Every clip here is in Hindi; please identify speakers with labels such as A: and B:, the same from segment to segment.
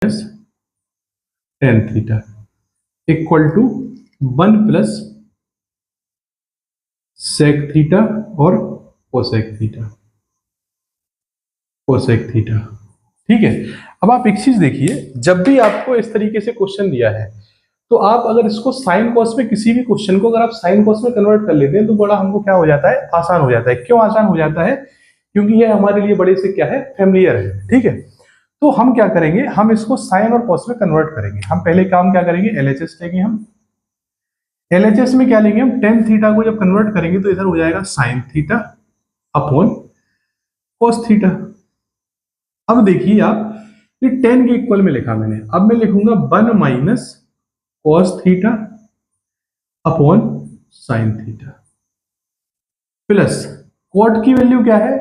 A: Ten theta equal to 1 plus sec theta और कोसेक थीटा। ठीक है। अब आप एक चीज देखिए, जब भी आपको इस तरीके से क्वेश्चन दिया है तो आप अगर इसको साइन कॉस में, किसी भी क्वेश्चन को अगर आप साइन कॉस में कन्वर्ट कर लेते हैं तो बड़ा हमको क्या हो जाता है, आसान हो जाता है। क्यों आसान हो जाता है? क्योंकि ये हमारे लिए बड़े से क्या है, फेमिलियर है। ठीक है, तो हम क्या करेंगे, हम इसको साइन और कॉस में कन्वर्ट करेंगे। हम पहले काम क्या करेंगे, एलएचएस लेंगे। हम एलएचएस में क्या लेंगे, हम टेन थीटा को जब कन्वर्ट करेंगे तो इधर हो जाएगा sign theta upon cos theta. अब देखिए आप, ये टेन के इक्वल में लिखा मैंने, अब मैं लिखूंगा 1 minus cos theta upon sine theta plus cot की वैल्यू क्या है,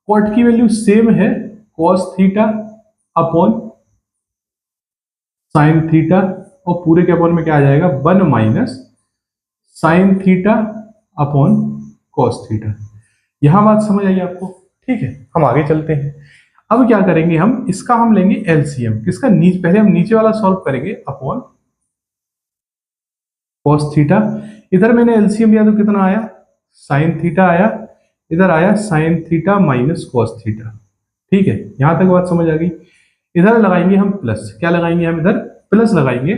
A: कॉट की वैल्यू सेम है, cos theta upon sine theta, और पूरे के अपॉन में क्या आ जाएगा, 1 minus sine theta upon cos theta. यहां बात समझ आई आपको? ठीक है, हम आगे चलते हैं। अब क्या करेंगे, हम इसका हम लेंगे एलसीएम। किसका? पहले हम नीचे वाला सॉल्व करेंगे अपॉन कॉस थीटा। इधर मैंने एलसीएम लिया तो कितना आया, साइन थीटा आया, इधर आया sign theta minus cos theta. ठीक है, यहां तक बात समझ आ गई। इधर लगाएंगे हम प्लस, क्या लगाएंगे हम, इधर प्लस लगाएंगे।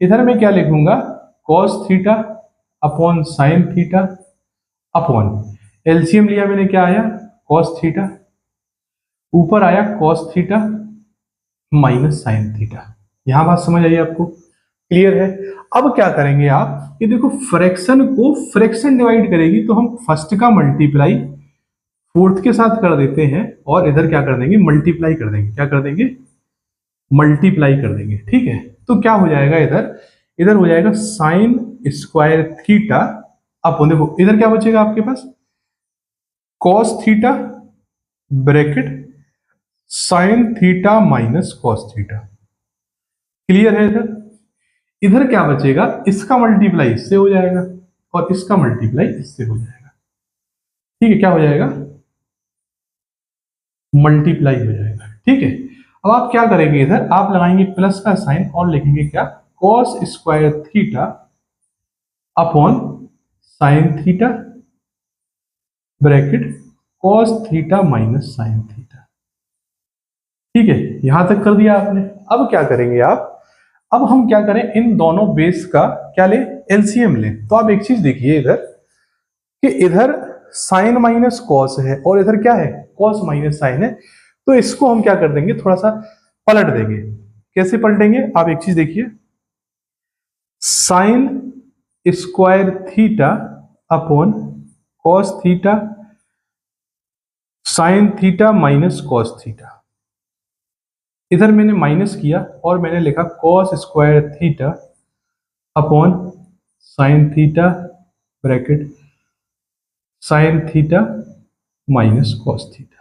A: इधर मैं क्या लिखूंगा, cos theta upon sine theta upon LCM लिया मैंने, क्या आया, कॉस थीटा, ऊपर आया cos theta minus sine theta. यहां बात समझ आई आपको? क्लियर है? अब क्या करेंगे आप, ये देखो फ्रैक्शन को फ्रैक्शन डिवाइड करेगी तो हम फर्स्ट का मल्टीप्लाई फोर्थ के साथ कर देते हैं और इधर क्या कर देंगे, मल्टीप्लाई कर देंगे। क्या कर देंगे, मल्टीप्लाई कर देंगे। ठीक है, तो क्या हो जाएगा, इधर इधर हो जाएगा साइन स्क्वायर थीटा अपॉन, देखो इधर क्या बचेगा आपके पास, cos theta bracket sine theta minus cos theta. Clear है? इधर इधर क्या बचेगा, इसका मल्टीप्लाई इससे हो जाएगा और इसका मल्टीप्लाई इससे हो जाएगा। ठीक है, क्या हो जाएगा, मल्टीप्लाई हो जाएगा। ठीक है, अब आप क्या करेंगे, इधर आप लगाएंगे प्लस का साइन और लिखेंगे क्या, cos square theta upon sine theta bracket cos theta minus sine theta. ठीक है, यहां तक कर दिया आपने। अब क्या करेंगे आप, अब हम क्या करें, इन दोनों बेस का क्या ले, एलसीएम ले। तो आप एक चीज देखिए इधर कि इधर साइन माइनस कॉस है और इधर क्या है, कॉस माइनस साइन है। तो इसको हम क्या कर देंगे, थोड़ा सा पलट देंगे। कैसे पलटेंगे, आप एक चीज देखिए, sign square theta upon cos theta sine theta minus cos theta. इधर मैंने माइनस किया और मैंने लिखा cos square theta upon sine theta bracket sine theta minus cos theta.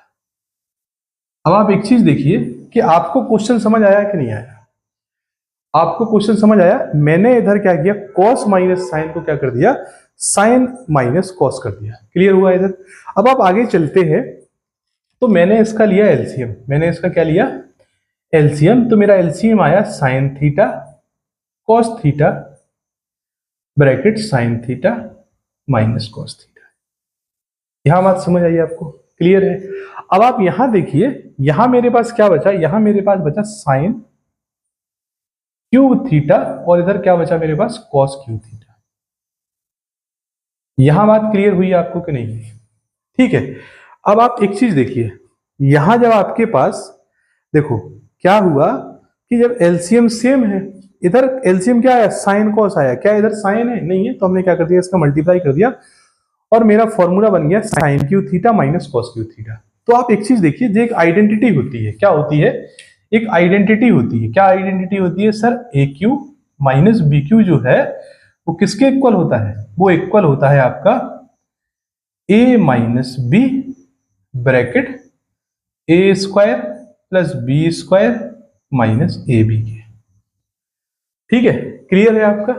A: अब आप एक चीज देखिए कि आपको क्वेश्चन समझ आया कि नहीं आया। आपको क्वेश्चन समझ आया? मैंने इधर क्या किया, कॉस माइनस साइन को क्या कर दिया, साइन माइनस कॉस कर दिया। क्लियर हुआ इधर? अब आप आगे चलते हैं, तो मैंने इसका लिया एलसीएम। मैंने इसका क्या लिया, एलसीएम। तो मेरा एलसीएम आया sign theta cos theta bracket sine theta minus cos theta. यहां बात समझ आई आपको? क्लियर है? अब आप यहां देखिए, यहां मेरे पास क्या बचा, यहां मेरे पास बचा साइन क्यूब थीटा और इधर क्या बचा मेरे पास, कॉस क्यूब थीटा। यहां बात क्लियर हुई आपको कि नहीं? ठीक है, अब आप एक चीज देखिए, यहां जब आपके पास देखो क्या हुआ कि जब एलसीएम सेम है, इधर एलसीएम क्या है, साइन कॉस आया, क्या इधर साइन है, नहीं है, तो हमने क्या कर दिया, इसका मल्टीप्लाई कर दिया और मेरा फॉर्मूला बन गया sine cube theta minus cos cube theta. तो आप एक चीज देखिए, जो एक आइडेंटिटी होती है, क्या होती है, एक आइडेंटिटी होती है। क्या आइडेंटिटी होती है सर, ए क्यू माइनस बी क्यू जो है वो किसके इक्वल होता है, वो इक्वल होता है आपका A minus B bracket A square plus B square minus A B के। ठीक है, क्लियर है आपका?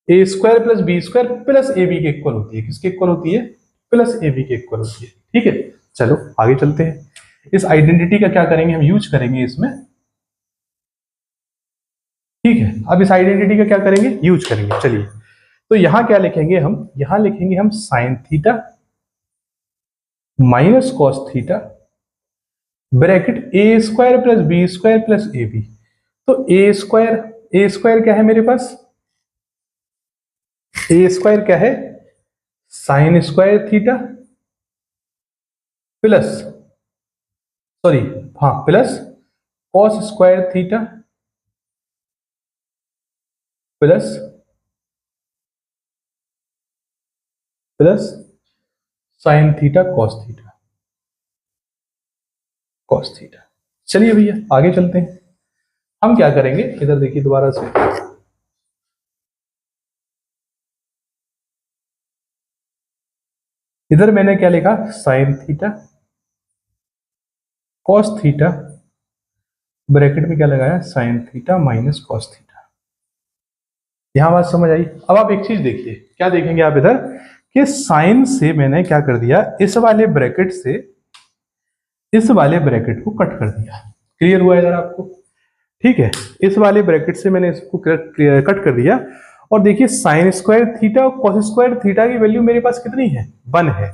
A: A square plus B square plus A B के इक्वल होती है। किसके इक्वल होती है, प्लस ए बी के इक्वल होती है। ठीक है, चलो आगे चलते हैं। इस आइडेंटिटी का क्या करेंगे, हम यूज करेंगे इसमें ठीक है, अब इस आइडेंटिटी का क्या करेंगे, यूज करेंगे। चलिए, तो यहां क्या लिखेंगे हम, यहां लिखेंगे हम sine theta minus cos theta bracket A square plus B square plus A B. तो ए स्क्वायर क्या है मेरे पास, ए स्क्वायर क्या है, sine square theta plus, sorry, हाँ, plus cos square theta plus plus sine theta cos theta. चलिए भैया आगे चलते हैं। हम क्या करेंगे, इधर देखिए दोबारा से, इधर मैंने क्या लिखा, sign theta cos theta bracket में क्या लगाया, sign theta minus cos theta. यहां बात समझ आई। अब आप एक चीज देखिए, क्या देखेंगे आप इधर, कि साइन से मैंने क्या कर दिया, इस वाले ब्रैकेट से इस वाले ब्रैकेट को कट कर दिया। क्लियर हुआ इधर आपको, ठीक है, इस वाले ब्रैकेट से मैंने इसको कट कर दिया। और देखिए साइन स्क्वायर थीटा और कॉस स्क्वायर थीटा की वैल्यू मेरे पास कितनी है, 1 है।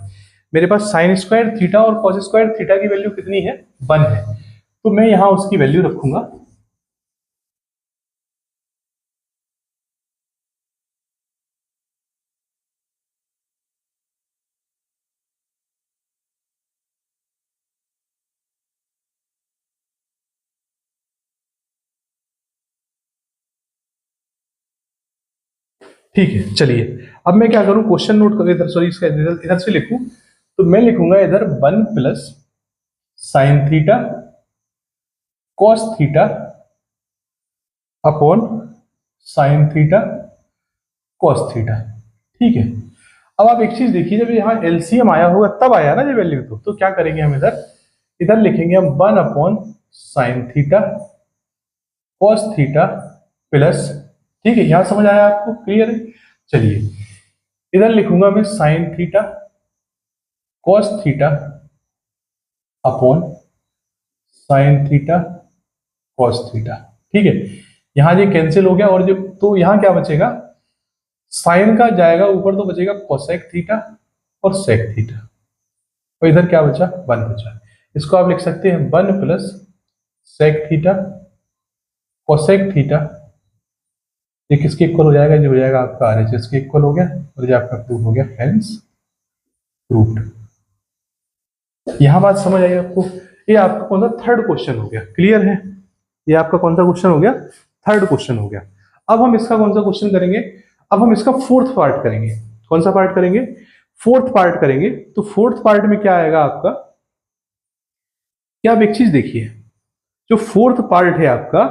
A: मेरे पास साइन स्क्वायर थीटा और कॉस स्क्वायर थीटा की वैल्यू कितनी है, 1 है। तो मैं यहां उसकी वैल्यू रखूंगा, ठीक है। चलिए, अब मैं क्या करूं, क्वेश्चन नोट कर, इधर सॉरी, इसका इधर से लिखूं, तो मैं लिखूंगा इधर 1 plus sine theta cos theta upon sine theta cos theta. ठीक है, अब आप एक चीज देखिए, जब यहाँ एलसीएम आया होगा तब आया ना ये वैल्यू, तो क्या करेंगे हम इधर, इधर लिखेंगे हम 1 upon sine theta cos theta plus, ठीक है, यहां समझ आया आपको, क्लियर है। चलिए, इधर लिखूंगा मैं sign theta cos theta upon sine theta cos theta. ठीक है, यहां ये कैंसिल हो गया, और जो तो यहां क्या बचेगा, साइन का जाएगा ऊपर तो बचेगा कोसेक थीटा और सेक थीटा, और इधर क्या बचा, 1 बचा। इसको आप लिख सकते हैं 1 plus sec theta cosec theta, ये किसके इक्वल हो जाएगा, जो हो जाएगा आपका आरएचएस के इक्वल हो गया, और ये आपका प्रूफ हो गया, हेंस प्रूव्ड। यहां बात समझ आई आपको। ये आपका कौन सा, थर्ड क्वेश्चन हो गया, क्लियर है। ये आपका कौन सा क्वेश्चन हो गया, थर्ड क्वेश्चन हो गया। अब हम इसका कौन सा क्वेश्चन करेंगे, अब हम इसका फोर्थ पार्ट करेंगे। कौन सा पार्ट करेंगे, फोर्थ पार्ट करेंगे। तो फोर्थ पार्ट में क्या आएगा आपका, क्या आप एक चीज देखिए, जो फोर्थ पार्ट है आपका,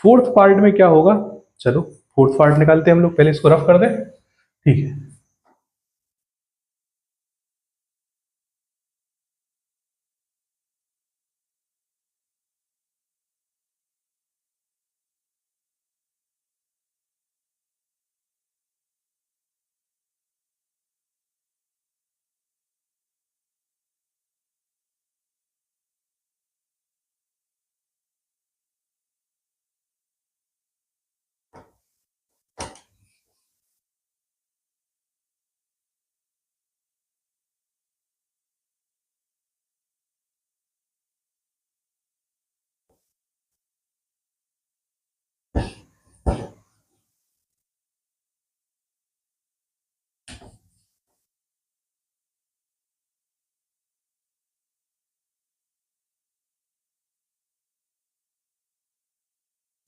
A: फोर्थ पार्ट में क्या होगा, चलो फोर्थ पार्ट निकालते हैं हम लोग, पहले इसको रफ कर दें, ठीक है।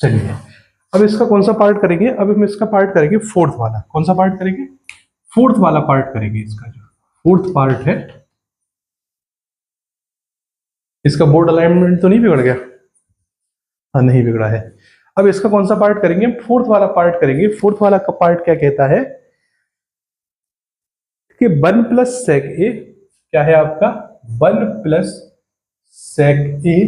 A: चलिए, अब इसका कौन सा पार्ट करेंगे, अब हम इसका पार्ट करेंगे फोर्थ वाला। कौन सा पार्ट करेंगे, फोर्थ वाला पार्ट करेंगे। इसका जो फोर्थ पार्ट है, इसका बोर्ड अलाइनमेंट तो नहीं बिगड़ गया, हाँ नहीं बिगड़ा है। अब इसका कौन सा पार्ट करेंगे, फोर्थ वाला पार्ट करेंगे। फोर्थ वाला का पार्ट क्या कहता है कि 1 प्लस सेक ए, क्या है आपका, 1 प्लस सेक ए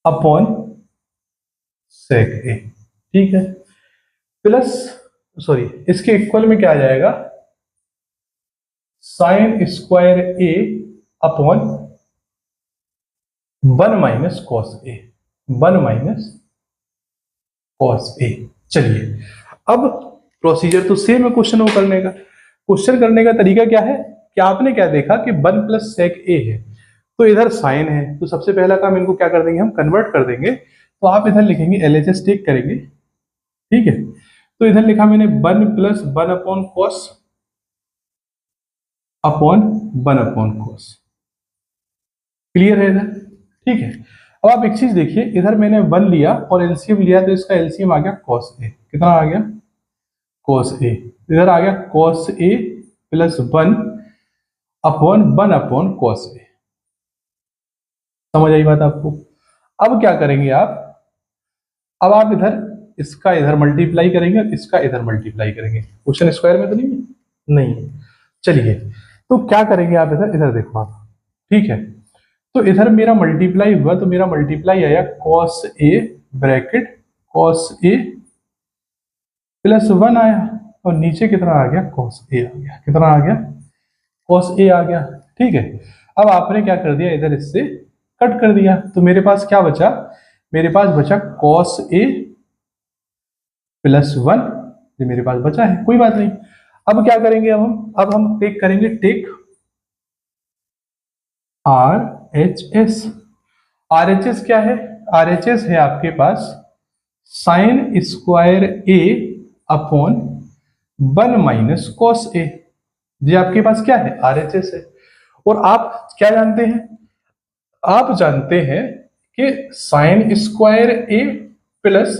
A: अपॉन सेक ए, ठीक है, प्लस, सॉरी, इसके इक्वल में क्या आ जाएगा, sine square A upon 1 minus cos A. 1 minus cos A. चलिए अब प्रोसीजर तो सेम है क्वेश्चन को करने का। क्वेश्चन करने का तरीका क्या है कि आपने क्या देखा कि 1 प्लस सेक ए है, तो इधर साइन है, तो सबसे पहला काम इनको क्या कर देंगे, हम कन्वर्ट कर देंगे। तो आप इधर लिखेंगे LHS टेक करेंगे, ठीक है। तो इधर लिखा मैंने 1 plus 1 upon cos upon 1 upon cos. Clear है इधर, ठीक है। अब आप एक चीज देखिए, इधर मैंने 1 लिया और एलसीएम लिया, तो इसका एलसीएम आ गया कॉस ए। कितना आ गया, कॉस ए। इधर आ गया cos A plus 1 upon 1 upon cos A. समझ आई बात आपको। अब क्या करेंगे आप, अब आप इधर इसका इधर मल्टीप्लाई करेंगे और इसका इधर मल्टीप्लाई करेंगे। क्वेश्चन स्क्वायर में तो नहीं है, नहीं। चलिए तो क्या करेंगे आप, इधर इधर देखो आप, ठीक है। तो इधर मेरा मल्टीप्लाई हुआ, तो मेरा मल्टीप्लाई आया cos A bracket cos A plus 1 आया, और नीचे कितना आ गया, कॉस ए आ गया। कितना आ गया, कॉस ए आ गया, ठीक है। अब आपने क्या कर दिया, इधर इससे कट कर दिया, तो मेरे पास क्या बचा, मेरे पास बचा कॉस ए प्लस 1, ये मेरे पास बचा है, कोई बात नहीं। अब क्या करेंगे, अब हम टेक करेंगे, टेक RHS। RHS क्या है, RHS है आपके पास sine square A upon 1 minus cos A. ये आपके पास क्या है, RHS है। और आप क्या जानते हैं, आप जानते हैं कि साइन स्क्वायर ए प्लस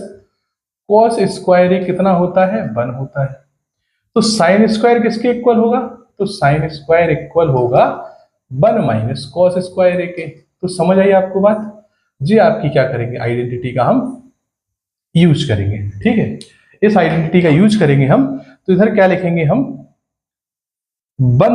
A: कॉस स्क्वायर ए कितना होता है, 1 होता है। तो साइन स्क्वायर किसके इक्वल होगा, तो साइन स्क्वायर इक्वल होगा 1 माइनस कॉस स्क्वायर ए के। तो समझ आई आपको बात। जी आपकी क्या करेंगे, आइडेंटिटी का हम यूज करेंगे, ठीक है। इस आइडेंटिटी का यूज करेंगे हम, तो इधर क्या लिखेंगे हम, 1